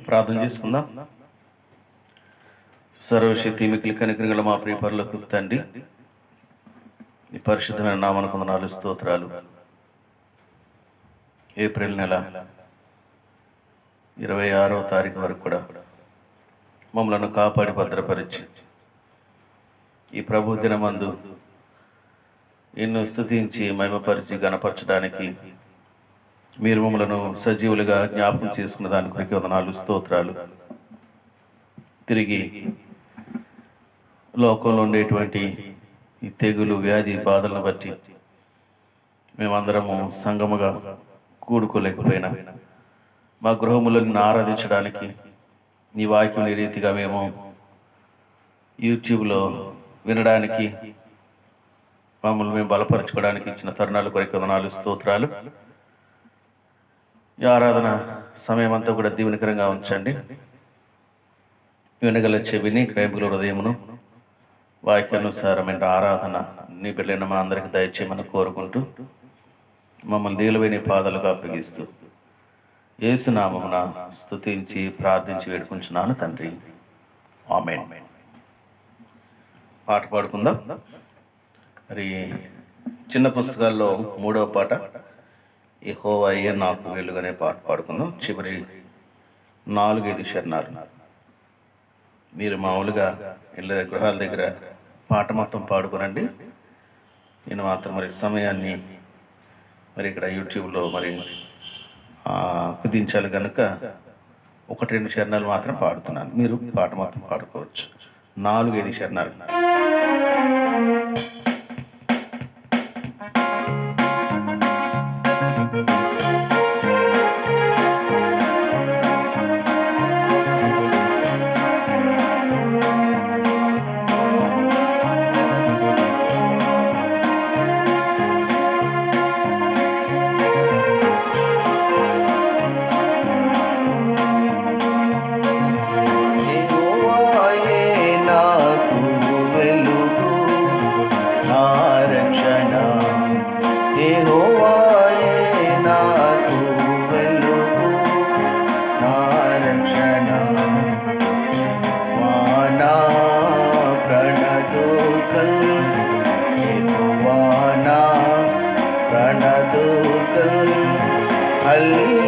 ప్రార్థన చేసుకుందాం. సర్వశక్తి మికిలి కనికరింగల మా ప్రియ పరలోక తండ్రి, ఈ పరిశుద్ధమైన నామమునకు వందనాలు స్తోత్రాలు. ఏప్రిల్ నెల 26వ తారీఖు వరకు కూడా మమ్మలను కాపాడి భద్రపరిచి ఈ ప్రభు దినమందు ఎన్నో స్తుతించి మహిమపరిచి గణపరచడానికి మీరు మమ్మలను సజీవులుగా జ్ఞాపకం చేసుకున్న దాని కొరకు వందనాలు స్తోత్రాలు. తిరిగి లోకంలో ఉండేటువంటి ఈ తెగులు వ్యాధి బాధలను బట్టి మేమందరము సంగముగా కూడుకోలేకపోయినా మా గృహములను ఆరాధించడానికి నీ వాక్యం రీతిగా మేము యూట్యూబ్లో వినడానికి మమ్మల్ని మేము బలపరచుకోవడానికి ఇచ్చిన తరుణాల కొరకు వందనాలు స్తోత్రాలు. ఈ ఆరాధన సమయం అంతా కూడా దీవెనకరంగా ఉంచండి. వినగల చెవిని, క్రైంపుల హృదయమును వాక్యానుసారమైన ఆరాధన నీ బిడ్డలైన మా అందరికి దయచేయమని కోరుకుంటూ మమ్మల్ని దీవులైన పాదాలుగా అప్పగిస్తూ యేసు నామమున స్తుతించి ప్రార్థించి వేడుకుంటున్నాను తండ్రి, ఆమేన్. పాట పాడుకుందాం. మరి చిన్న పుస్తకాల్లో 3వ పాట యెహోవాయే నాకు వెలుగనే పాట పాడుకుందాం. చివరి 4-5 శరణాలు. మీరు మామూలుగా ఇళ్ళ గృహాల దగ్గర పాట మొత్తం పాడుకోనండి. నేను మాత్రం మరి సమయాన్ని మరి ఇక్కడ యూట్యూబ్లో మరి కుదించాలి కనుక 1-2 శరణాలు మాత్రం పాడుతున్నాను. మీరు పాట మొత్తం పాడుకోవచ్చు. 4-5 శరణాలు.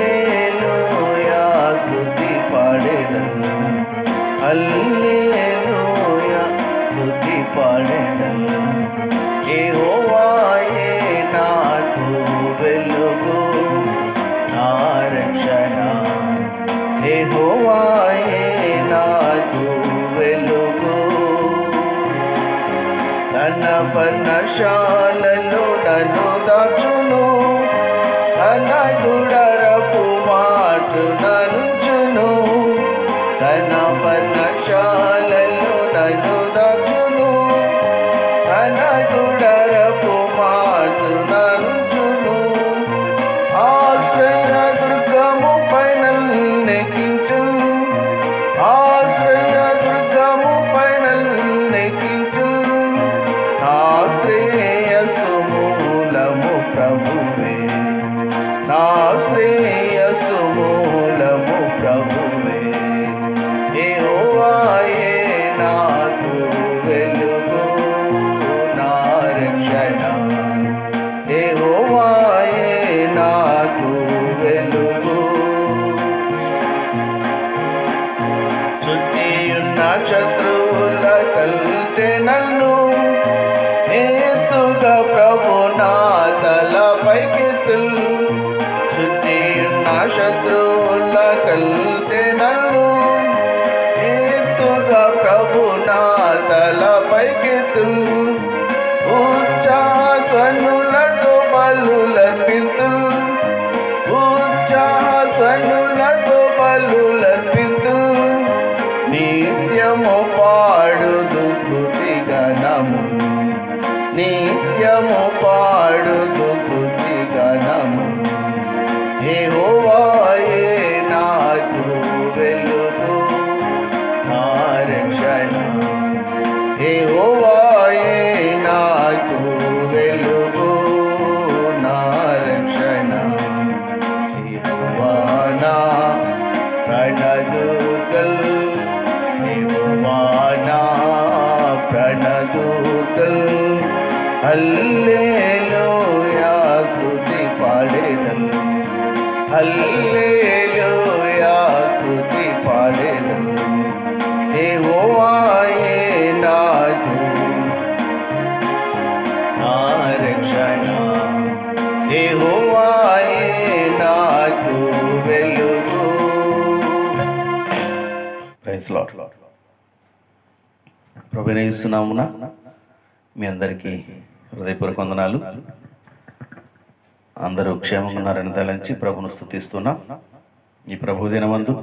హల్లెలూయా స్తుతి పాడెదన్, హల్లెలూయా స్తుతి పాడెదన్. యెహోవాయే నాకు వెలుగు నా రక్షణ, యెహోవాయే నాకు వెలుగు. తన పర్ణశాలలో నన్ను దాచును, తన గుడారపు మాటునుంచును. తన పర్ణశాలలో నన్ను దాచును, తన గుడారపు మాటునుంచును. ఆశ్రయ దుర్గము పైన నెక్కించును, ఆశ్రయ దుర్గము పైన నెక్కించును. నా శ్రేయస్సు మూలము ప్రభువే, నా శ్రేయస్సు మూలము ప్రభువే. యెహోవాయే నాకు వెలుగు నా రక్షణ, యెహోవాయే నాకు వెలుగు. చుట్టియున్న శత్రువుల కంటే నన్ను ఎత్తుగా ప్రభు నా తలపైకెత్తును. చుట్టియున్న శత్రువుల కంటే నన్ను ఎత్తుగా ప్రభు నా తలపైకెత్తును. ఉత్సాహ ధ్వనులతో బలులర్పింతును, ఉత్సాహ ధ్వనులతో బలులర్పింతును. నిత్యము పాడుదు స్తుతి గణము, నిత్యము పాడుదు స్తుతి గణము. యెహోవాయే నాకు వెలుగు నా రక్షణ, యెహోవాయే యెహోవాయే నాకు వెలుగు. Praise Lord. ప్రభువైన యేసు నామమున మీ అందరికీ హృదయపూర్వక వందనాలు. అందరూ క్షేమంగా ఉన్నారని తలంచి ప్రభును స్తుతిస్తున్నా. ఈ ప్రభు దినమందు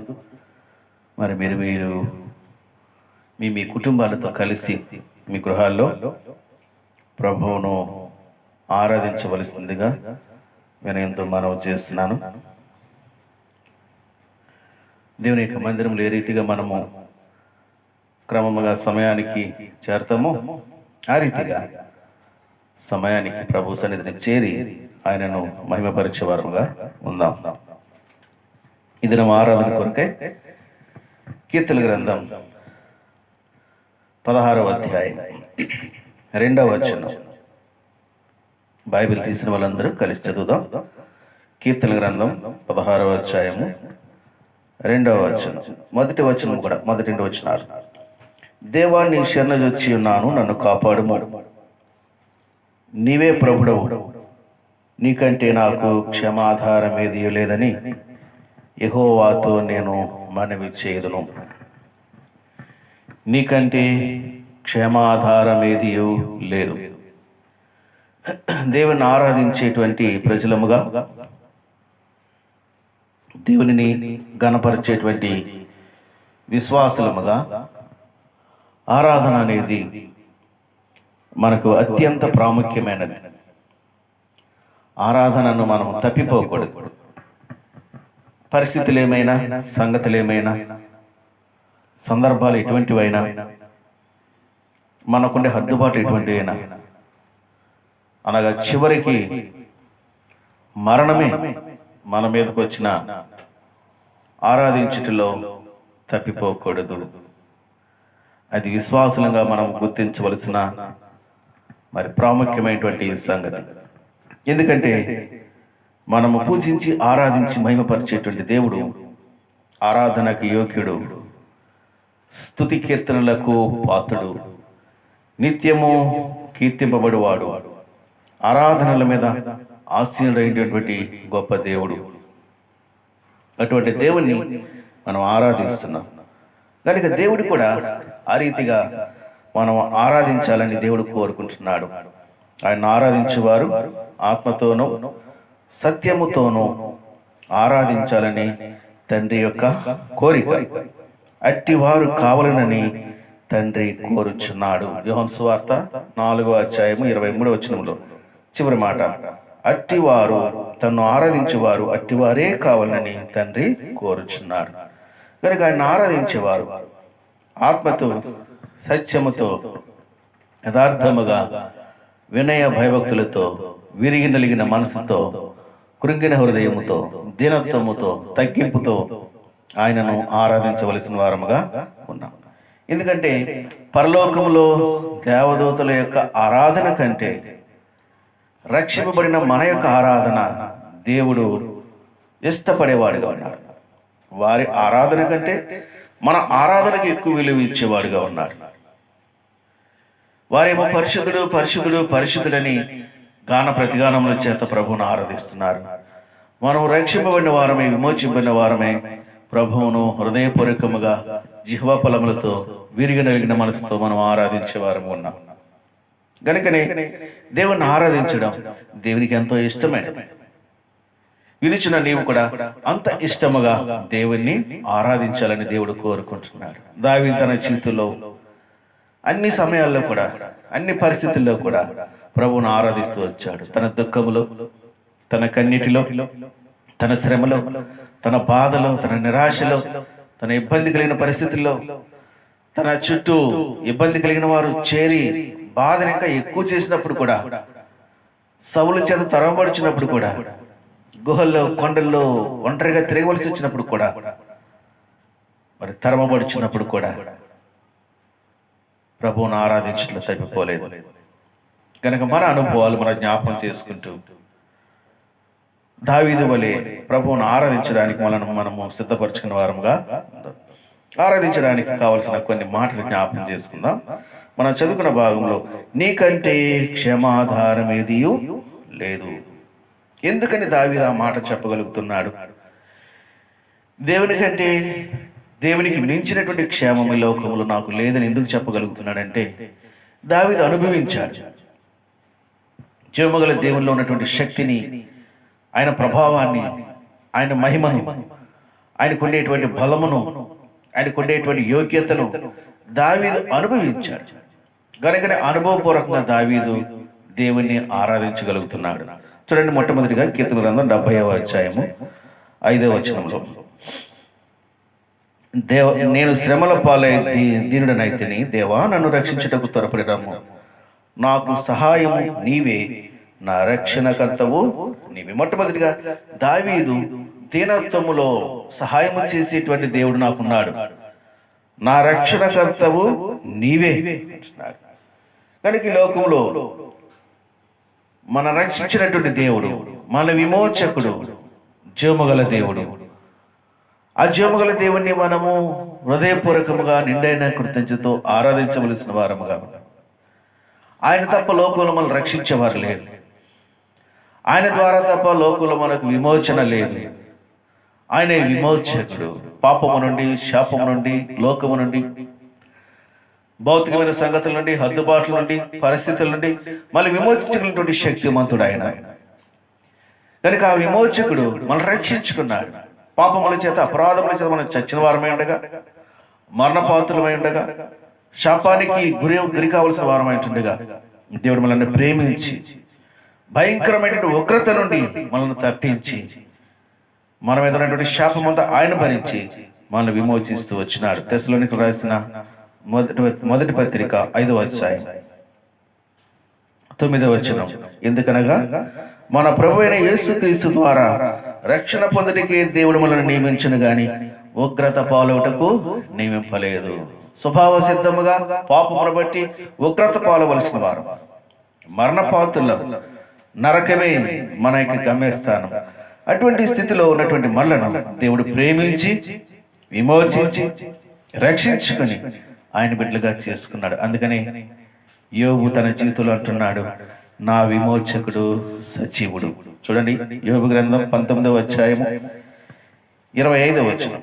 మరి మీరు మీ కుటుంబాలతో కలిసి మీ గృహాల్లో ప్రభువును ఆరాధించవలసిందిగా నేను ఎంతో మనవి చేస్తున్నాను. దేవుని యొక్క మందిరంలో ఏ రీతిగా మనము క్రమముగా సమయానికి చేరతామో ఆ రీతిగా సమయానికి ప్రభు సన్నిధిని చేరి ఆయనను మహిమపరిచే వారముగా ఉందాం. ఈ దినం ఆరాధన కొరకై కీర్తన గ్రంథం 16వ అధ్యాయం 2వ వచనం. బైబిల్ తీసిన వాళ్ళందరూ కలిసి చదువుదాం. కీర్తన గ్రంథం 16వ అధ్యాయము 2వ వచనం. మొదటి వచనం కూడా మొదటి 2 వచనాలు. దేవా, నీ శరణుజొచ్చి ఉన్నాను, నన్ను కాపాడుము. నీవే ప్రభుడవు, నీకంటే నాకు క్షమాధారం ఏది లేదని యెహోవాతో నేను మనవి చేయుదును. నీకంటే క్షమాధారం ఏది లేదు. దేవుని ఆరాధించేటువంటి ప్రజలముగా, దేవునిని గణపరిచేటువంటి విశ్వాసులముగా ఆరాధన అనేది మనకు అత్యంత ప్రాముఖ్యమైనది. ఆరాధనను మనం తప్పిపోకూడదు. పరిస్థితులు ఏమైనా, సంగతులు ఏమైనా, సందర్భాలు ఎటువంటివైనా, మనకుండే హద్దుబాట్లు ఎటువంటివైనా, అనగా చివరికి మరణమే మన మీదకు వచ్చిన ఆరాధించుటలో తప్పిపోకూడదు. అది విశ్వాసులంగా మనం గుర్తించవలసిన మరి ప్రాముఖ్యమైనటువంటి సంగతి. ఎందుకంటే మనము పూజించి ఆరాధించి మహిమపరిచేటువంటి దేవుడు ఆరాధనకు యోగ్యుడు, స్తుతి కీర్తనలకు పాత్రుడు, నిత్యము కీర్తింపబడువాడు, ఆరాధనల మీద ఆసీనుడైనటువంటి గొప్ప దేవుడు. అటువంటి దేవుణ్ణి మనం ఆరాధిస్తున్నాం కనుక దేవుడు కూడా ఆ రీతిగా మనం ఆరాధించాలని దేవుడు కోరుకుంటున్నాడు. ఆయన ఆరాధించేవారు ఆత్మతోనూ సత్యముతోనూ ఆరాధించాలని తండ్రి యొక్క కోరిక. అట్టివారు కావాలనని తండ్రి కోరుచున్నాడు. యోహాను సువార్త 4వ అధ్యాయము 23వ వచనంలో చివరి మాట, అట్టివారు తన్ను ఆరాధించేవారు అట్టివారే కావాలని తండ్రి కోరుచున్నాడు. కనుక ఆయన ఆరాధించేవారు ఆత్మతో సత్యముతో యథార్థముగా వినయ భయభక్తులతో విరిగి నలిగిన మనసుతో కృంగిన హృదయముతో దీనత్వముతో తగ్గింపుతో ఆయనను ఆరాధించవలసిన వారముగా ఉన్నాం. ఎందుకంటే పరలోకములో దేవదూతల యొక్క ఆరాధన కంటే రక్షింపబడిన మన యొక్క ఆరాధన దేవుడు ఇష్టపడేవాడుగా ఉన్నాడు. వారి ఆరాధన కంటే మన ఆరాధనకు ఎక్కువ విలువ ఇచ్చేవాడుగా ఉన్నాడు. వారేమో పరిశుద్ధుడు పరిశుద్ధుడు పరిశుద్ధుడని గాన ప్రతిగానముల చేత ప్రభువును ఆరాధిస్తున్నారు. మనం రక్షింపబడిన వారమే, విమోచింపబడిన వారమే ప్రభువును హృదయపూర్వకముగా జిహ్వా ఫలములతో విరిగి నలిగిన మనసుతో మనం ఆరాధించే వారము ఉన్నాం. కనుకనే దేవుణ్ణి ఆరాధించడం దేవునికి ఎంతో ఇష్టమైనది. వినిచిన నీవు కూడా అంత ఇష్టముగా దేవుణ్ణి ఆరాధించాలని దేవుడు కోరుకుంటున్నాడు. దావీదు తన జీవితంలో అన్ని సమయాల్లో కూడా, అన్ని పరిస్థితుల్లో కూడా ప్రభువును ఆరాధిస్తూ వచ్చాడు. తన దుఃఖములో, తన కన్నిటిలో, తన శ్రమలో, తన బాధలో, తన నిరాశలో, తన ఇబ్బంది కలిగిన పరిస్థితుల్లో, తన చుట్టూ ఇబ్బంది కలిగిన వారు చేరి బాధను ఇంకా ఎక్కువ చేసినప్పుడు కూడా, సౌలు చేత తరమబడుచున్నప్పుడు కూడా, గుహల్లో కొండల్లో ఒంటరిగా తిరగవలసి వచ్చినప్పుడు కూడా, మరి తరమబడుచున్నప్పుడు కూడా ప్రభువును ఆరాధించట్లో తప్పిపోలేదు. కనుక మన అనుభవాలు మనం జ్ఞాపకం చేసుకుంటూ దావీదు వలె ప్రభువును ఆరాధించడానికి మనము సిద్ధపరచుకున్న వారముగా ఆరాధించడానికి కావలసిన కొన్ని మాటలు జ్ఞాపకం చేసుకుందాం. మనం చదువుకున్న భాగంలో నీకంటే క్షమాధారం ఏదియూ లేదు. ఎందుకని దావీదు ఆ మాట చెప్పగలుగుతున్నాడు? దేవునికంటే దేవునికి మించినటువంటి క్షేమం ఈ లోకంలో నాకు లేదని ఎందుకు చెప్పగలుగుతున్నాడంటే, దావీదు అనుభవించాడు. జీవముగల దేవునిలో ఉన్నటువంటి శక్తిని, ఆయన ప్రభావాన్ని, ఆయన మహిమను, ఆయనకు ఉండేటువంటి బలమును, ఆయనకు ఉండేటువంటి యోగ్యతను దావీదు అనుభవించాడు. కనుకనే అనుభవపూర్వకంగా దావీదు దేవుణ్ణి ఆరాధించగలుగుతున్నాడు. చూడండి, మొట్టమొదటిగా కీర్తన గ్రంథం 70వ అధ్యాయము 5వ వచనంలో, నేను శ్రమల పాలై దీనుడనైతిని, దేవా నన్ను రక్షించుటకు త్వరపడి రమ్ము, నాకు సహాయము నీవే, నా రక్షణకర్తవు నీవే. మొట్టమొదటిగా దావీదు దీనత్వములో సహాయము చేసేటువంటి దేవుడు నాకున్నాడు, నా రక్షణకర్తవు నీవే అంటున్నాడు. కనుక ఈ లోకంలో మన రక్షించినటువంటి దేవుడు, మన విమోచకుడు, జీవముగల దేవుడు. ఆ జీవముగల దేవుణ్ణి మనము హృదయపూర్వకముగా నిండైన కృతజ్ఞతతో ఆరాధించవలసిన వారముగా. ఆయన తప్ప లోకంలో మనం రక్షించేవారు లేరు. ఆయన ద్వారా తప్ప లోకంలో మనకు విమోచన లేదు. ఆయన విమోచకుడు. పాపము నుండి, శాపము నుండి, లోకము నుండి, భౌతికమైన సంగతుల నుండి, హద్దుబాట్ల నుండి, పరిస్థితుల నుండి మళ్ళీ విమోచించగలిగినటువంటి శక్తిమంతుడు ఆయన. కనుక ఆ విమోచకుడు మనం రక్షించుకున్నాడు. పాపముల చేత, అపరాధముల చేత మనం చచ్చిన వారమై ఉండగా, మరణపాత్రులమై ఉండగా, శాపానికి గురి కావలసిన వారమై ఉండగా, దేవుడు మనల్ని ప్రేమించి భయంకరమైనటువంటి ఉగ్రత నుండి మనల్ని తట్టించి, మన మీద ఉన్నటువంటి శాపమంతా ఆయన భరించి మనల్ని విమోచిస్తూ వచ్చినాడు. తెస్సలోనికీయులకు రాసిన మొదటి పత్రిక 5వ అధ్యాయం 9వ వచనం, ఎందుకనగా మన ప్రభువైన యేసుక్రీస్తు ద్వారా రక్షణ పొందుటకే దేవుడు మనల్ని నియమించును గాని ఉగ్రత పాలవుటకు నియమింపలేదు. స్వభావ సిద్ధముగా పాపమును బట్టి ఉగ్రత పాలవలసిన వారు, మరణపాత్రులం, నరకమే మన యొక్క గమ్యస్థానం. అటువంటి స్థితిలో ఉన్నటువంటి మనలను దేవుడు ప్రేమించి విమోచించి రక్షించుకొని ఆయన బిడ్డలుగా చేసుకున్నాడు. అందుకనే యోబు తన జీవితంలో అంటున్నాడు, నా విమోచకుడు సజీవుడు. చూడండి, యోబు గ్రంథం 19వ అధ్యాయము 25వ వచనం.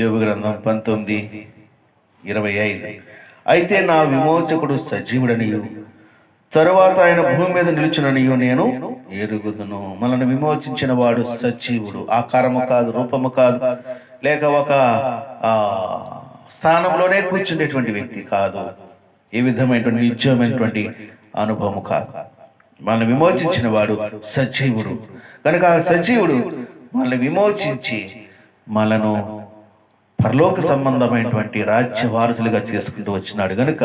యోబు గ్రంథం 19:25, అయితే నా విమోచకుడు సజీవుడనియు తరువాత ఆయన భూమి మీద నిలుచుననియు నేను ఎరుగుదును. మనల్ని విమోచించిన వాడు సజీవుడు. ఆకారము కాదు, రూపము కాదు, లేక ఒక స్థానంలోనే కూర్చుండేటువంటి వ్యక్తి కాదు, ఏ విధమైనటువంటి నిత్యమైనటువంటి అనుభవం కాదు. మనల్ని విమోచించిన వాడు సజీవుడు. కనుక ఆ సజీవుడు మనల్ని విమోచించి మనను పరలోక సంబంధమైనటువంటి రాజ్య వారసులుగా చేసుకుంటూ వచ్చినాడు. కనుక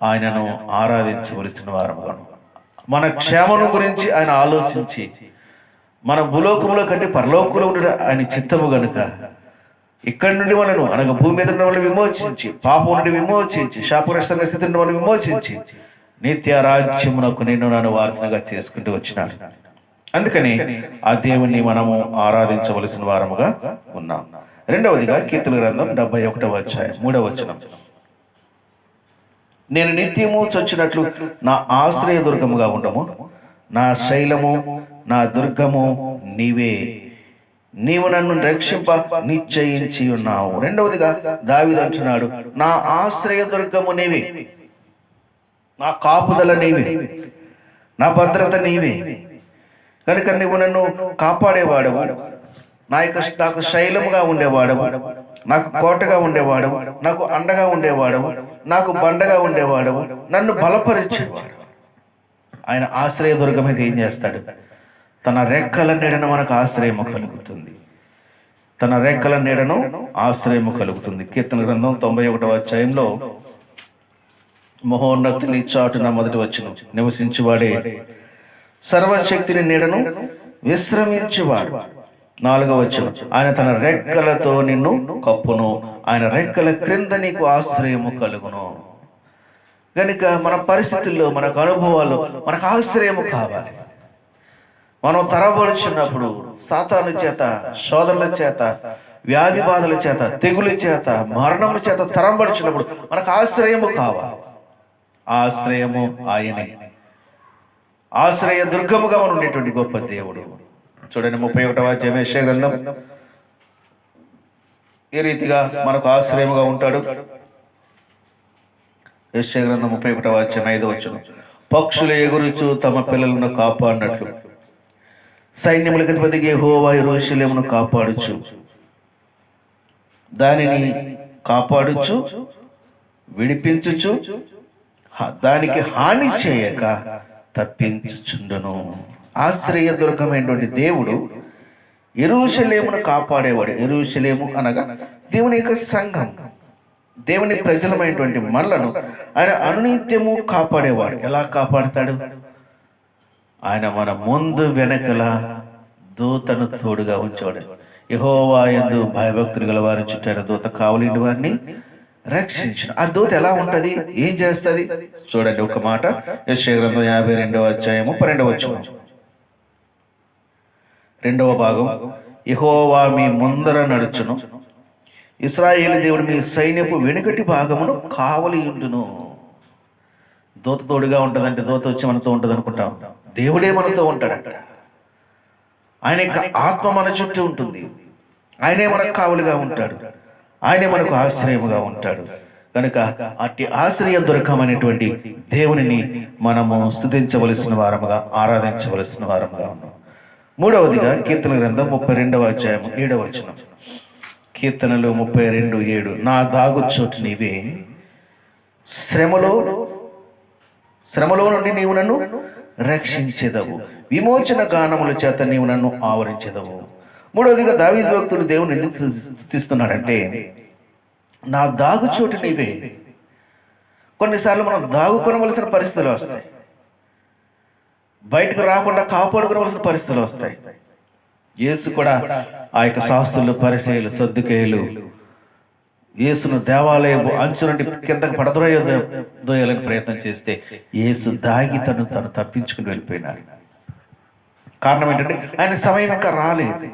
ఆయనను ఆరాధించవలసిన వారముగాను, మన క్షేమను గురించి ఆయన ఆలోచించి, మన భూలోకంలో కంటే పరలోకంలో ఉండే ఆయన చిత్తము గనుక ఇక్కడి నుండి మనను అనగా భూమి మీద ఉన్న వాళ్ళని విమోచించి, పాపం నుండి విమోచించి, శాపగ్రస్త స్థితి నుండి వాళ్ళని విమోచించి నిత్య రాజ్యమునకు నిన్ను నన్ను వారసునిగా చేసుకుంటూ వచ్చినాడు. అందుకని ఆ దేవుణ్ణి మనము ఆరాధించవలసిన వారముగా ఉన్నాం. రెండవదిగా కీర్తన గ్రంథం 71వ అధ్యాయం 3వ వచనం, నేను నిత్యము చొచ్చినట్లు నా ఆశ్రయ దుర్గముగా ఉండము, నా శైలము, నా దుర్గము నీవే, నీవు నన్ను రక్షింప నిశ్చయించి ఉన్నావు. రెండవదిగా దావీదు అంటున్నాడు, నా ఆశ్రయ దుర్గము నీవే, నా కాపుదల నీవే, నా భద్రత నీవే. కనుక నువ్వు నన్ను కాపాడేవాడవు, నాకు శైలముగా ఉండేవాడవు, నాకు కోటగా ఉండేవాడవు, నాకు అండగా ఉండేవాడవు, నాకు బండగా ఉండేవాడవు, నన్ను బలపరిచేవాడు. ఆయన ఆశ్రయ దుర్గం మీద ఏం చేస్తాడు? తన రెక్కల నీడను మనకు ఆశ్రయము కలుగుతుంది. తన రెక్కల నీడను ఆశ్రయము కలుగుతుంది. కీర్తన గ్రంథం 91వ అధ్యాయంలో మహోన్నతిని చాటున మొదటి వచనం, నివసించువాడే సర్వశక్తిని నీడను విశ్రమించువాడు. 4వ వచనం, ఆయన తన రెక్కలతో నిన్ను కప్పును, ఆయన రెక్కల క్రింద నీకు ఆశ్రయము కలుగును. కనుక మన పరిస్థితుల్లో, మనకు అనుభవాల్లో మనకు ఆశ్రయము కావాలి. మనం తరబడుచున్నప్పుడు సాతాను చేత, శోధనల చేత, వ్యాధి బాధల చేత, తెగుల చేత, మరణముల చేత తరబడుచున్నప్పుడు మనకు ఆశ్రయము కావాలి. ఆశ్రయము ఆయనే. ఆశ్రయ దుర్గముగా ఉండేటువంటి గొప్ప దేవుడు. చూడండి 31వ అధ్యాయం యెషయా గ్రంథం ఏ రీతిగా మనకు ఆశ్రయముగా ఉంటాడు. యెషయా గ్రంథం 31వ అధ్యాయం 5వ వచనం, పక్షులు ఎగురుచు తమ పిల్లలను కాపాడినట్లు సైన్యములకు అధిపతికి యెహోవా యెరూషలేమును కాపాడుచు దానిని కాపాడుచు విడిపించుచు దానికి హాని చేయక తప్పించుచుండును. ఆశ్రయ దుర్గమైనటువంటి దేవుడు యెరూషలేమును కాపాడేవాడు. యెరూషలేము అనగా దేవుని యొక్క సంఘం, దేవుని ప్రజలమైనటువంటి మనలను ఆయన అనునిత్యము కాపాడేవాడు. ఎలా కాపాడతాడు? ఆయన మన ముందు వెనకల దూతను తోడుగా ఉంచాడు. యెహోవా యందు భయభక్తులు గల వారి చుట్టూ ఆయన దూత కావలిండి వారిని రక్షించిన. ఆ దూత ఎలా ఉంటది, ఏం చేస్తుంది? చూడండి ఒక మాట, యెషయా గ్రంథం 52వ అధ్యాయము 12వ వచనం, 2వ భాగం, యెహోవా మీ ముందర నడుచును, ఇశ్రాయేలు దేవుడు మీ సైన్యపు వెనుకటి భాగమును కావలి ఉండును. దూత తోడుగా ఉంటుందంటే దూత వచ్చి మనతో ఉంటుంది అనుకుంటాం. దేవుడే మనతో ఉంటాడంట. ఆయన యొక్క ఆత్మ మన చుట్టూ ఉంటుంది. ఆయనే మనకు కావలిగా ఉంటాడు. ఆయనే మనకు ఆశ్రయముగా ఉంటాడు. కనుక అట్టి ఆశ్రయ దుర్గమైనటువంటి దేవునిని మనము స్తుతించవలసిన వారముగా, ఆరాధించవలసిన వారముగా ఉన్నాం. మూడవదిగా కీర్తన గ్రంథం 32వ అధ్యాయం 7వ వచనం, కీర్తనలు 32:7, నా దాగు చోటు నీవే, శ్రమలో నుండి నీవు నన్ను రక్షించెదవు, విమోచన గానముల చేత నీవు నన్ను ఆవరించెదవు. మూడవదిగా దావీదు భక్తుడు దేవుని ఎందుకు స్తుతిస్తున్నాడంటే, నా దాగు చోటు నీవే. కొన్నిసార్లు మనం దాగుకొనవలసిన పరిస్థితులు వస్తాయి, బయటకు రాకుండా కాపాడుకోవలసిన పరిస్థితులు వస్తాయి. యేసు కూడా ఆ యొక్క శాస్త్రులు, పరిసయ్యులు, సద్దుకేయులు యేసును దేవాలయం అంచు నుండి కిందకు పడదోయాలని ప్రయత్నం చేస్తే యేసు దాగి తను తప్పించుకుని వెళ్ళిపోయినాడు. కారణం ఏంటంటే ఆయన సమయం ఇంకా రాలేదు.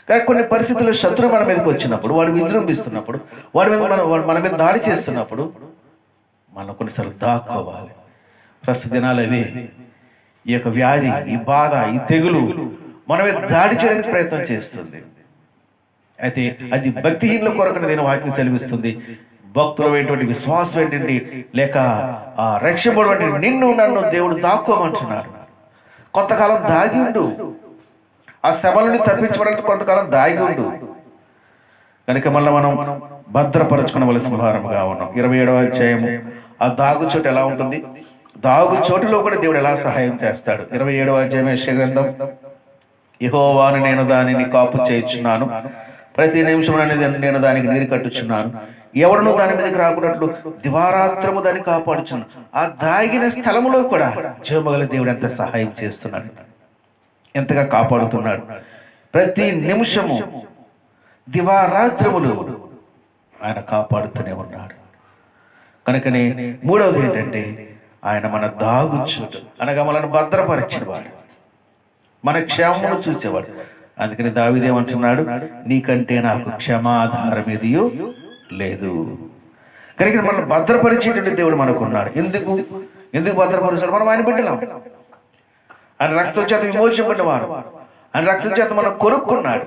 కానీ కొన్ని పరిస్థితుల్లో శత్రువు మన మీదకి వచ్చినప్పుడు, వాడు విజృంభిస్తున్నప్పుడు, మన మీద దాడి చేస్తున్నప్పుడు మనం కొన్నిసార్లు దాక్కోవాలి. ప్రస్తుత దినాలు అవి, ఈ యొక్క వ్యాధి, ఈ బాధ, ఈ తెగులు మన మీద దాడి చేయడానికి ప్రయత్నం చేస్తుంది. అయితే అది భక్తిహీనుల కొరకని నేను వాక్యం సెలవిస్తుంది. భక్తులు ఏంటంటే విశ్వాసం ఏంటండి, లేక రక్షింపబడి నిన్ను నన్ను దేవుడు దాక్కోమంటున్నాడు. కొంతకాలం దాగి ఉండు, ఆ శ్రమ నుండి తప్పించబడానికి కొంతకాలం దాగి ఉండు. కనుక మళ్ళీ మనం భద్రపరచుకునవలసిన వారముగా ఉన్నాం. 27వ అధ్యాయము ఆ దాగు చోటు ఎలా ఉంటుంది, దాగు చోటులో కూడా దేవుడు ఎలా సహాయం చేస్తాడు. 27వ అధ్యాయం యెషయా గ్రంథం, యెహోవాను నేను దానిని కాపు చేయుచున్నాను, ప్రతి నిమిషం నేను దానికి నీరు కట్టుచున్నాను, ఎవడును దాని మీదకి రాకున్నట్లు దివారాత్రము దాన్ని కాపాడుచున్నాను. ఆ దాగిన స్థలములో కూడా జీవమగల దేవుడు ఎంత సహాయం చేస్తున్నాడు, ఎంతగా కాపాడుతున్నాడు. ప్రతి నిమిషము దివారాత్రములు ఆయన కాపాడుతూనే ఉన్నాడు. కనుకనే మూడవది ఏంటంటే ఆయన మన దాగుచోటు అనగా మనల్ని భద్రపరిచేవాడు, మన క్షేమమును చూసేవాడు. అందుకని దావీదు ఏమంటున్నాడు, నీకంటే నాకు క్షమాధారం ఏదియో లేదు. కనుక మనల్ని భద్రపరిచేటువంటి దేవుడు మనకున్నాడు. ఎందుకు భద్రపరుస్తాడు? మనం ఆయన బిడ్డలం. ఆయన రక్తం చేత విమోచింపబడినవారు, ఆయన రక్తం చేత మనం కొనుక్కున్నాడు.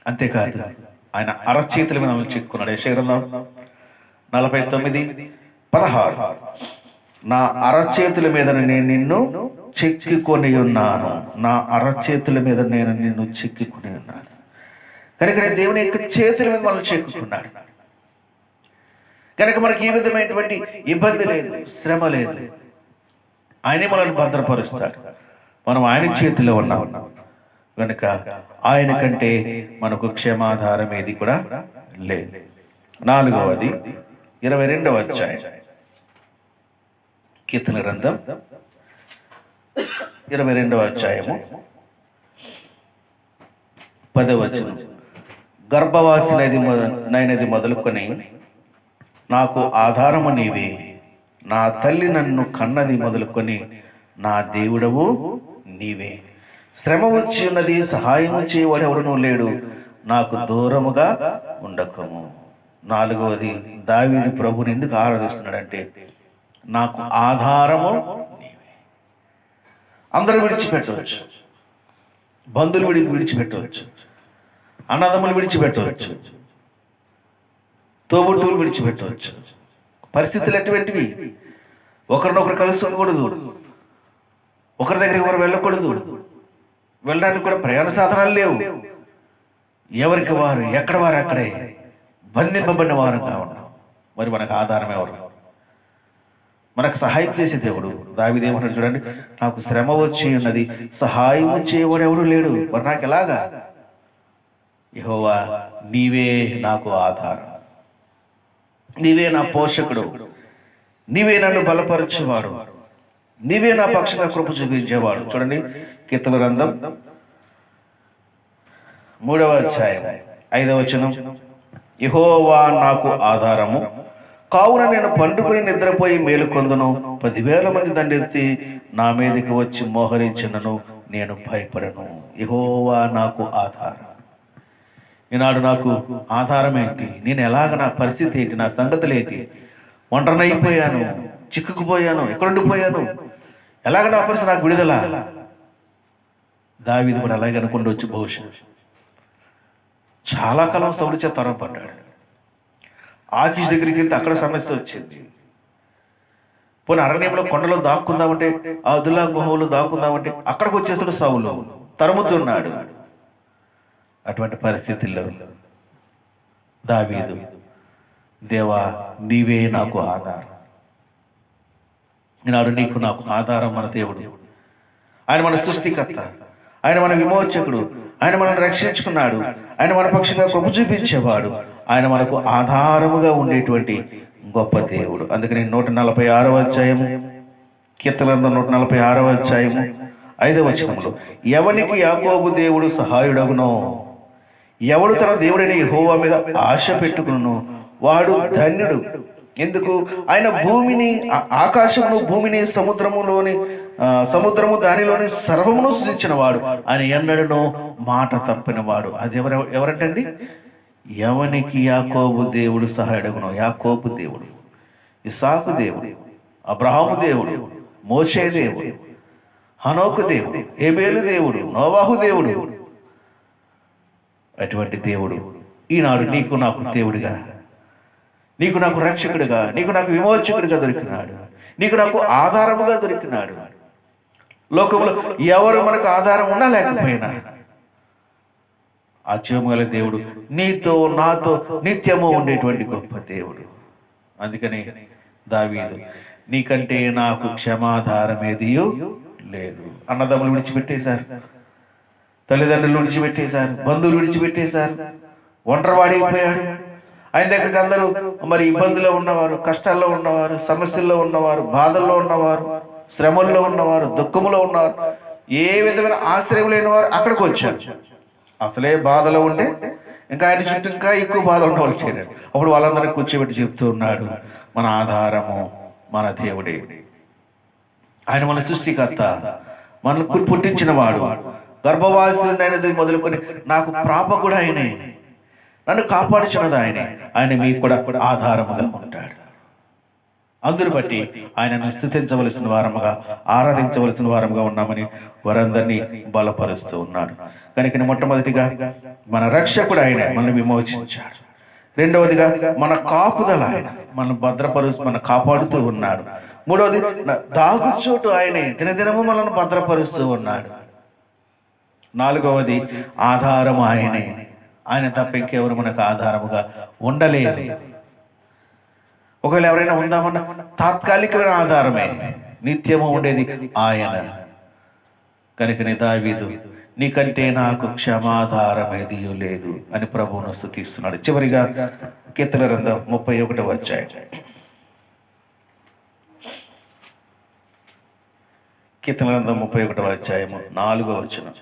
అంతేకాదు ఆయన అరచేతుల మీద మనం చిక్కున్నాడు. యెషయా గ్రంథం 49:16, నా అరచేతుల మీద నేను నిన్ను చెక్కుకొని ఉన్నాను, నా అరచేతుల మీద నేను నిన్ను చెక్కుకొని ఉన్నాను. కనుక దేవుని యొక్క చేతుల మీద మనం చెక్కుకున్నాడు. కనుక మనకి ఈ విధమైనటువంటి ఇబ్బంది లేదు, శ్రమ లేదు. ఆయనే మనల్ని భద్రపరుస్తాడు. మనం ఆయన చేతిలో ఉన్నాం. కనుక ఆయన కంటే మనకు క్షమాధారం ఏది కూడా లేదు. 4వది 22వ అధ్యాయం కీర్తన గ్రంథం 22వ అధ్యాయము 10వ వచనం, గర్భవాసినైనది మొదలుకొని నాకు ఆధారము నీవే, నా తల్లి నన్ను కన్నది మొదలుకొని నా దేవుడవు నీవే. శ్రమ వచ్చి ఉన్నది, సహాయము చేయవాడు ఎవడనూ లేడు, నాకు దూరముగా ఉండకము. 4వది దావీదు ప్రభుని ఎందుకు ఆరాధిస్తున్నాడంటే నాకు ఆధారము అందరూ విడిచిపెట్టవచ్చు, బంధువులు విడిచిపెట్టవచ్చు, అన్నదమ్ములు విడిచిపెట్టవచ్చు, తోబుట్టువులు విడిచిపెట్టవచ్చు. పరిస్థితులు ఎటువంటివి? ఒకరినొకరు కలుసుకోకూడదు, ఒకరి దగ్గరికి ఎవరు వెళ్ళకూడదు, వెళ్ళడానికి కూడా ప్రయాణ సాధనాలు లేవు. ఎవరికి వారు, ఎక్కడ వారు అక్కడే బంధింపబడిన వారంగా ఉన్నాం. మరి మనకు ఆధారం ఎవరు? మనకు సహాయం చేసే దేవుడు. దావీదు ఏమన్నాడు చూడండి, నాకు శ్రమ వచ్చి ఉన్నది, సహాయం చేయవాడు ఎవడు లేడు. మరి నాకు ఎలాగా? యెహోవా నీవే నాకు ఆధారం, నీవే నా పోషకుడు, నీవే నన్ను బలపరచేవాడు, నీవే నా పక్షంగా కృప చూపించేవాడు. చూడండి, కీర్తన గ్రంథం 3వ అధ్యాయం 5వ వచనం, యెహోవా నాకు ఆధారము, కావున నేను పండుకుని నిద్రపోయి మేలుకొందును. 10,000 మంది దండెత్తి నా మీదకి వచ్చి మోహరించినను నేను భయపడను. యెహోవా నాకు ఆధారం. ఈనాడు నాకు ఆధారం ఏంటి? నేను ఎలాగ, నా పరిస్థితి ఏంటి, నా సంగతులు ఏంటి? ఒంటరినైపోయాను, చిక్కుకుపోయాను, ఎక్కడుండిపోయాను, ఎలాగ నా పరిస్థితి, నాకు విడుదల? దావీదు కూడా అలాగే అనుకుంటూ వచ్చి బహుశా చాలా కాలం సౌలు చేత తరపడ్డాడు. ఆకీష్ దగ్గరికి వెళ్తే అక్కడ సమస్య వచ్చింది. పోనీ అరణ్యంలో కొండలో దాక్కుందామంటే, ఆ అదుల్లా గుహలో దాక్కుందామంటే అక్కడికి వచ్చేస్తాడు సౌలు, తరుముతున్నాడు. అటువంటి పరిస్థితుల్లో దావీదు, దేవా నీవే నాకు ఆధారం. ఈనాడు నీకు నాకు ఆధారం మన దేవుడు. ఆయన మన సృష్టికర్త, ఆయన మన విమోచకుడు, ఆయన మనల్ని రక్షించుకున్నాడు, ఆయన మన పక్షంగా కృప చూపించేవాడు, ఆయన మనకు ఆధారముగా ఉండేటువంటి గొప్ప దేవుడు. అందుకని 146వ అధ్యాయము, కీర్తన 146వ అధ్యాయము 5వ వచనములో, ఎవనికి యాకోబు దేవుడు సహాయుడగునో, ఎవడు తన దేవుడైన యెహోవా మీద ఆశ పెట్టుకును వాడు ధన్యుడు. ఎందుకు? ఆయన భూమిని, ఆకాశమును, భూమిని, సముద్రము దానిలోని సర్వమును సృజించిన వాడు, ఆయన ఎన్నడనో మాట తప్పిన వాడు. అది ఎవరంటండి? ఎవనికి యాకోబు దేవుడు సహాయుడగునో. యాకోబు దేవుడు, ఇస్సాకు దేవుడు, అబ్రహాము దేవుడు, మోషే దేవుడు, హనోకు దేవుడు, హేబేలు దేవుడు, నోవాహు దేవుడు. అటువంటి దేవుడు ఈనాడు నీకు నాకు దేవుడిగా, నీకు నాకు రక్షకుడిగా, నీకు నాకు విమోచకుడిగా దొరికినాడు, నీకు నాకు ఆధారముగా దొరికినాడు. లోకంలో ఎవరు మనకు ఆధారం ఉన్నా లేకపోయినా ఆ జీవము గల దేవుడు నీతో నాతో నిత్యము ఉండేటువంటి గొప్ప దేవుడు. అందుకని దావీదు, నీకంటే నాకు క్షమాధారం ఏదియో లేదు. అన్నదమ్ములు విడిచిపెట్టేశారు, తల్లిదండ్రులు విడిచిపెట్టేశారు, బంధువులు విడిచిపెట్టేశారు, ఒంటరివాడైపోయాడు. ఆయన దగ్గరికి అందరూ మరి ఇబ్బందుల్లో ఉన్నవారు, కష్టాల్లో ఉన్నవారు, సమస్యల్లో ఉన్నవారు, బాధల్లో ఉన్నవారు, శ్రమల్లో ఉన్నవారు, దుఃఖములో ఉన్నవారు, ఏ విధమైన ఆశ్రయం లేని వారు అక్కడికి వచ్చారు. అసలే బాధలో ఉంటే ఇంకా ఆయన చుట్టూ ఇంకా ఎక్కువ బాధలు ఉన్న వాళ్ళు చేరారు. అప్పుడు వాళ్ళందరినీ కూర్చోబెట్టి చెప్తూ ఉన్నాడు, మన ఆధారము మన దేవుడే, ఆయన మన సృష్టికర్త, మనకు పుట్టించిన వాడు, గర్భవాసి మొదలుకొని నాకు ప్రాప కూడా ఆయనే, నన్ను కాపాడుచున్నది ఆయనే, ఆయన మీకు కూడా ఆధారముగా ఉంటాడు. అందుని బట్టి ఆయనను స్తుతించవలసిన వారముగా, ఆరాధించవలసిన వారముగా ఉన్నామని వారందరినీ బలపరుస్తూ ఉన్నాడు. కనుక మొట్టమొదటిగా మన రక్షకుడు ఆయన, మనల్ని విమోచించాడు. రెండవదిగా మన కాపుదల ఆయన, మన కాపాడుతూ ఉన్నాడు. మూడవది దాగుచోటు ఆయనే, దినదినము మనల్ని భద్రపరుస్తూ ఉన్నాడు. నాలుగవది ఆధారం ఆయనే, ఆయన తప్ప ఇంకెవరు మనకు ఆధారముగా ఉండలేరు. ఒకవేళ ఎవరైనా ఉందామన్నా తాత్కాలికమైన ఆధారమే, నిత్యము ఉండేది ఆయన. కనుక దావీదు, నీకంటే నాకు క్షమాధారం ఏదీ లేదు అని ప్రభువును స్తుతిస్తున్నాడు. చివరిగా కీర్తన గ్రంథం 31వ అధ్యాయం, కీర్తన గ్రంథం 31వ అధ్యాయము 4వ వచనం,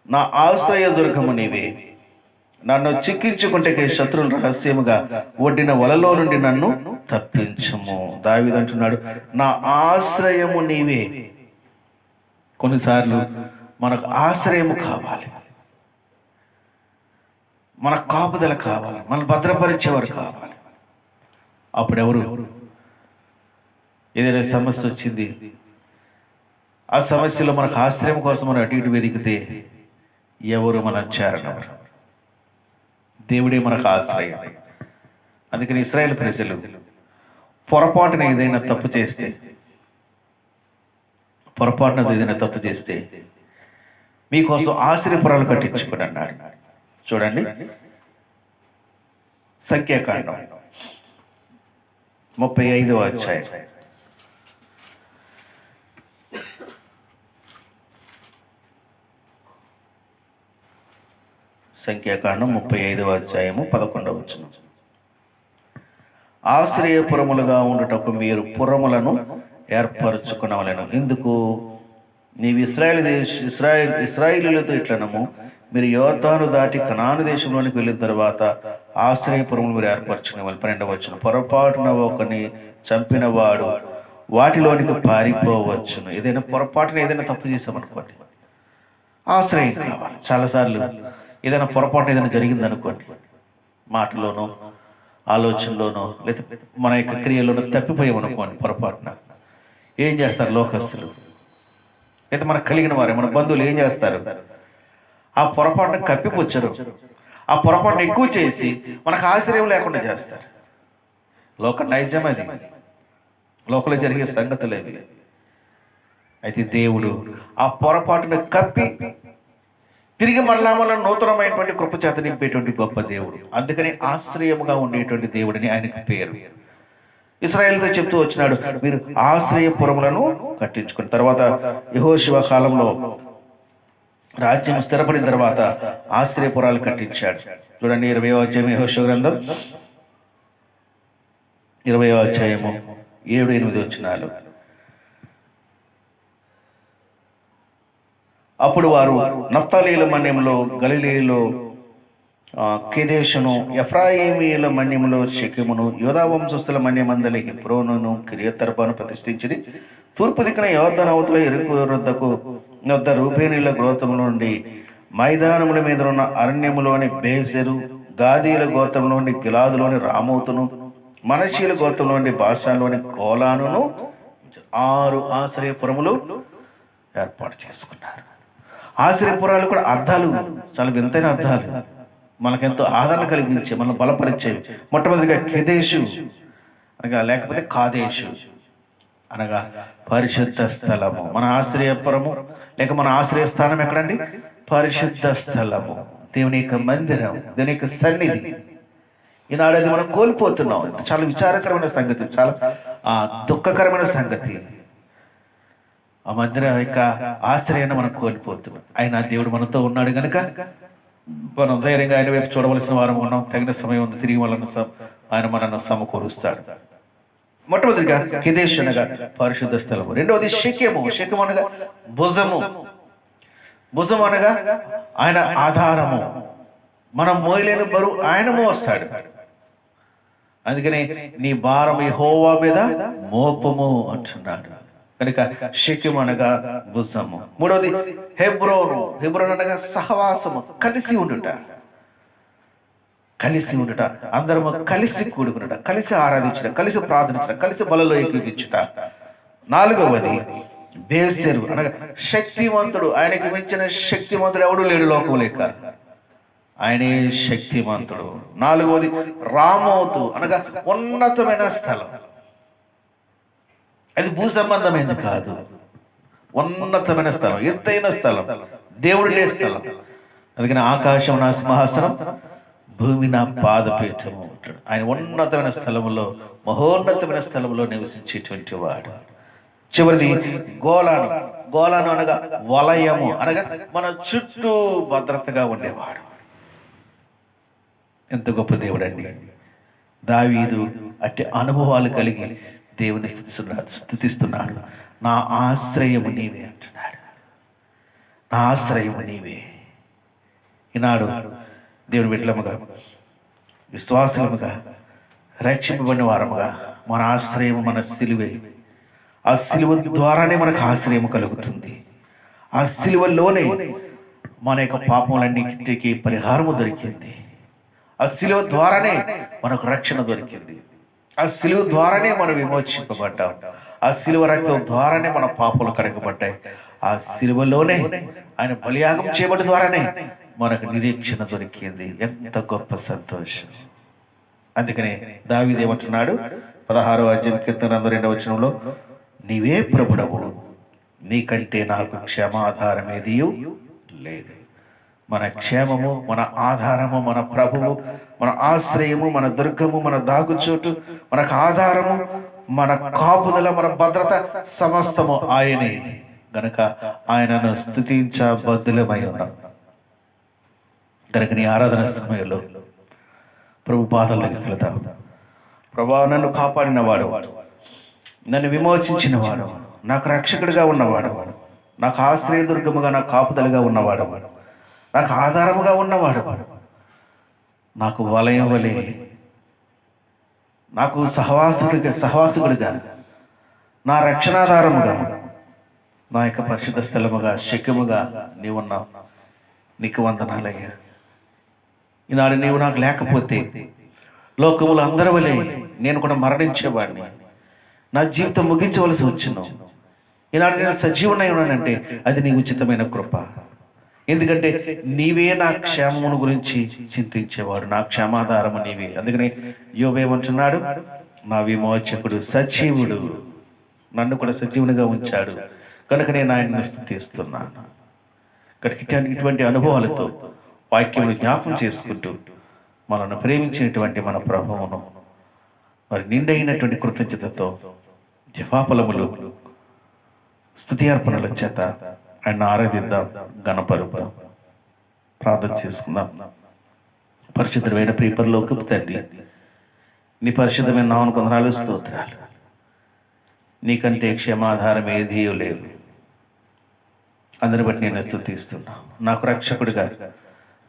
నా ఆశ్రయ దుర్గము నీవే, నన్ను చిక్కించుకుంటే శత్రువులు రహస్యముగా ఒడ్డిన వలలో నుండి నన్ను తప్పించుము. దావీదు అంటున్నాడు, నా ఆశ్రయము నీవే. కొన్నిసార్లు మనకు ఆశ్రయము కావాలి, మన కాపుదల కావాలి, మన భద్రపరిచేవారు కావాలి. అప్పుడెవరు? ఏదైనా సమస్య వచ్చింది, ఆ సమస్యలో మనకు ఆశ్రయం కోసం మనం అటు ఇటు వెతికితే ఎవరు మనం చేరనవరు. దేవుడే మనకు ఆశ్రయం. అందుకని ఇశ్రాయేలు ప్రజలు పొరపాటున ఏదైనా తప్పు చేస్తే మీకోసం ఆశ్రయపురాలు కట్టించుకుని అన్నాడు. చూడండి, సంఖ్యాకాండం 35వ అధ్యాయం. సంఖ్యాకాండం 35వ అధ్యాయము 11వ వచనం. ఆశ్రయపురములుగా ఉండుటకు మీరు పురములను ఏర్పరచుకునవలెను. ఎందుకు? నీవు ఇశ్రాయేలీయులతో ఇట్లనము, మీరు యోర్దాను దాటి కనాను దేశంలోనికి వెళ్ళిన తర్వాత ఆశ్రయపురములు మీరు ఏర్పరచుకునేవాళ్ళు. 12వ వచనం. పొరపాటున ఒకని చంపిన వాడు వాటిలోనికి పారిపోవచ్చును. ఏదైనా పొరపాటున ఏదైనా తప్పు చేసామనుకోండి, ఆశ్రయం కావాలి. చాలాసార్లు ఏదైనా పొరపాటున ఏదైనా జరిగిందనుకోండి, మాటలోనో ఆలోచనలోనో లేదా మన యొక్క క్రియలోనో తప్పిపోయామనుకోండి, పొరపాటున ఏం చేస్తారు లోకస్తులు, లేదా మనకు కలిగిన వారే, మన బంధువులు ఏం చేస్తారు? ఆ పొరపాటును కప్పిపుచ్చరు, ఆ పొరపాటును ఎక్కువ చేసి మనకు ఆశ్రయం లేకుండా చేస్తారు. లోక నైజం అది, లోకంలో జరిగే సంగతులు అవి. అయితే దేవుడు ఆ పొరపాటును కప్పి తిరిగి మరలా నూతనమైనటువంటి కృపచేత నింపేటువంటి గొప్ప దేవుడు. అందుకని ఆశ్రయముగా ఉండేటువంటి దేవుడిని ఆయనకు పేరు. ఇశ్రాయేలుతో చెప్తూ వచ్చినాడు, మీరు ఆశ్రయపురములను కట్టించుకుని. తర్వాత యెహోషువ కాలంలో రాజ్యం స్థిరపడిన తర్వాత ఆశ్రయపురాలు కట్టించాడు. చూడండి, 20వ అధ్యాయం యెహోషువ గ్రంథం 20వ అధ్యాయము 7-8 వచనాలు. అప్పుడు వారు నఫ్తాలీల మన్యంలో, గలిలీలో కెదేషును, ఎఫ్రాయిమీయుల మన్యములో షెకెమును, యూదా వంశస్థుల మన్యమందలి హెబ్రోనును, కిరియతర్బాను ప్రతిష్ఠించి తూర్పు దిక్కున యోర్దాను అవతల యెరికో వద్ద రూబేనీయుల గోత్రముల నుండి మైదానముల మీద ఉన్న అరణ్యములోని బేసెరు, గాదీల గోత్రం నుండి గిలాదులోని రామోతును, మనషీల గోత్రం నుండి బాషాలోని గోలానును 6 ఆశ్రయపురములు ఏర్పాటు చేసుకున్నారు. ఆశ్రయపురాలు కూడా అర్థాలు చాలా వింతైన అర్థాలు, మనకెంతో ఆదరణ కలిగించే, మనం బలపరిచేవి. మొట్టమొదటిగా కెదేషు అనగా, లేకపోతే కాదేశు అనగా పరిశుద్ధ స్థలము. మన ఆశ్రయపురము లేక మన ఆశ్రయ స్థానం ఎక్కడండి? పరిశుద్ధ స్థలము, దేవుని యొక్క మందిరం, దేవుని యొక్క సన్నిధి. ఈనాడు అది మనం కోల్పోతున్నాం. చాలా విచారకరమైన సంగతి, చాలా దుఃఖకరమైన సంగతి. ఆ మందిరం యొక్క ఆశ్రయాన్ని మనం కోల్పోతున్నాం. అయినా దేవుడు మనతో ఉన్నాడు కనుక మనం ధైర్యంగా ఆయన వైపు చూడవలసిన వారం ఉన్నాం. తగిన సమయం ఉంది, తిరిగి ఆయన మనల్ని సమకూరుస్తాడు. మొట్టమొదటిగా కెదేష్ అనగా పరిశుద్ధ స్థలము. రెండవది షెకెము. షెకెము అనగా భుజము. భుజం అనగా ఆయన ఆధారము. మనం మోయలేని బరువు ఆయన మోస్తాడు. అందుకని నీ భారం యెహోవా మీద మోపము అంటున్నాడు. కనుక షెకెము అనగా భుజము. మూడవది హెబ్రోను. హెబ్రోను అనగా సహవాసము, కలిసి ఉండుట. కలిసి ఉండుట, అందరము కలిసి కూడుకునుట, కలిసి ఆరాధించుట, కలిసి ప్రార్థించుట, కలిసి బలలో ఎక్కించుట. నాలుగవది బేసెరు అనగా శక్తివంతుడు. ఆయనకి మించిన శక్తివంతుడు ఎవడు లేడు లోకం లేక, ఆయనే శక్తివంతుడు. నాలుగవది రామోతు అనగా ఉన్నతమైన స్థలం. అది భూ సంబంధమైనది కాదు, ఉన్నతమైన స్థలం, ఎత్తైన స్థలం, దేవుడు లే స్థలం. అందుకని ఆకాశం నా సింహాసనం, భూమి నా పాదపీఠము అంటాడు. ఆయన ఉన్నతమైన స్థలములో, మహోన్నతమైన స్థలంలో నివసించేటువంటి వాడు. చివరిది గోలాను. గోలాను అనగా వలయము అనగా మన చుట్టూ భద్రతగా ఉండేవాడు. ఎంత గొప్ప దేవుడు అండి. దావీదు అట్టి అనుభవాలు కలిగి దేవుని స్తుతిస్తున్నాడు. నా ఆశ్రయము నీవే అంటున్నాడు. నా ఆశ్రయము నీవే. ఈనాడు దేవుని బిడ్డలముగా, విశ్వాసులముగా, రక్షింపబడిన వారముగా మన ఆశ్రయము మన సిలువే. ఆ సిలువ ద్వారానే మనకు ఆశ్రయం కలుగుతుంది. ఆ సిలువలోనే మన యొక్క పాపములన్నిటికీ పరిహారము దొరికింది. ఆ సిలువ ద్వారానే మనకు రక్షణ దొరికింది. ఆ సిలువ ద్వారానే మనం విమోచింపబడ్డాం. ఆ ఆ శిలువ రక్తం ద్వారానే మన పాపలు కడగబడ్డాయి. ఆ శిలువలోనే ఆయన బలియాగం చేయబడి ద్వారానే మనకు నిరీక్షణ దొరికింది. ఎంత గొప్ప సంతోషం! అందుకనే దావీదు ఏమంటున్నాడు? 16వ అధ్యాయం కీర్తన 2వ వచనంలో, నీవే ప్రభుడవు, నీకంటే నాకు క్షేమాధారం ఏదియు లేదు. మన క్షేమము, మన ఆధారము, మన ప్రభువు, మన ఆశ్రయము, మన దుర్గము, మన దాగుచోటు, మనకు ఆధారము, మన కాపుదల, మన భద్రత సమస్తము ఆయనే. గనక ఆయనను స్తుతించబద్దులమై ఉన్నాం. కనుక నీ ఆరాధన సమయంలో ప్రభు పాదాల దగ్గరికి వెళదాం. ప్రభా, నన్ను కాపాడినవాడు, నన్ను విమోచించిన వాడు, నాకు రక్షకుడిగా ఉన్నవాడు, నాకు ఆశ్రయదుర్గముగా, నాకు కాపుదలుగా ఉన్నవాడు, నాకు ఆధారముగా ఉన్నవాడు, నాకు వలయం వలె, నాకు సహవాసుడిగా, నా రక్షణాధారముగా, నా యొక్క పరిశుద్ధ స్థలముగా, శక్యముగా నీవున్నావు. నీకు వందనాలయ్యా. ఈనాడు నీవు నాకు లేకపోతే లోకములు అందరి వలె నేను కూడా మరణించేవాడిని, నా జీవితం ముగించవలసి వచ్చును. ఈనాడు నేను సజీవునై ఉన్నానంటే అది నీ ఉచితమైన కృప. ఎందుకంటే నీవే నా క్షేమమును గురించి చింతించేవాడు, నా క్షేమాధారము నీవే. అందుకని యోబు ఏమంటున్నాడు? నా విమోచకుడు సజీవుడు, నన్ను కూడా సజీవునిగా ఉంచాడు, కనుక నేను ఆయన్ని స్తుతిస్తున్నాను. ఇటువంటి అనుభవాలతో వాక్యమును జ్ఞాపం చేసుకుంటూ మనల్ని ప్రేమించినటువంటి మన ప్రభువును మరి నిండైనటువంటి కృతజ్ఞతతో జపాఫలములు, స్తుతి అర్పణల చేత ఆయన ఆరాధిద్దాం, గణపరుద్దాం, ప్రార్థన చేసుకుందాం. పరిశుద్ధమైన ప్రియపరలోకపు తండ్రి, నీ పరిశుద్ధమైన నామమునకు వందనాలు, స్తోత్రాలు. నీకంటే క్షేమాధారం ఏదీ లేదు. అందరి బట్టి నేను స్తుతిస్తున్నా. నాకు రక్షకుడిగా,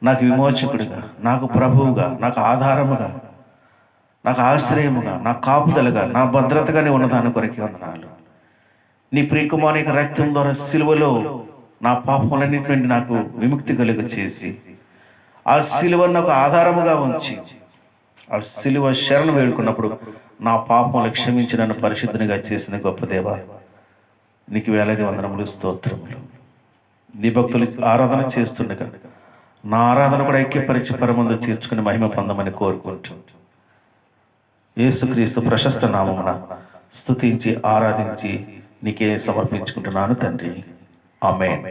నాకు విమోచకుడిగా, నాకు ప్రభువుగా, నాకు ఆధారముగా, నాకు ఆశ్రయముగా, నా కాపుదలుగా, నా భద్రతగానే ఉన్నదాని కొరకే వందనాలు. నీ ప్రియకుమారుని రక్తం ద్వారా సిలువలో నా పాపములన్నిటి నుండి నాకు విముక్తి కలుగ చేసి, ఆ సిలువను నాకు ఆధారముగా ఉంచి, ఆ సిలువ శరణు వేడుకున్నప్పుడు నా పాపములు క్షమించి నన్ను పరిశుద్ధునిగా చేసిన గొప్ప దేవా, నీకు వేలాది వందనములు, స్తోత్రములు. నీ భక్తులు ఆరాధన చేస్తుండగా నా ఆరాధన కూడా ఐక్యపరిచి పరమందు చేర్చుకుని మహిమ పొందమని కోరుకుంటూ యేసుక్రీస్తు ప్రశస్త నామమున స్తుతించి ఆరాధించి నీకే సమర్పించుకుంటున్నాను తండ్రి. ఆమేన్.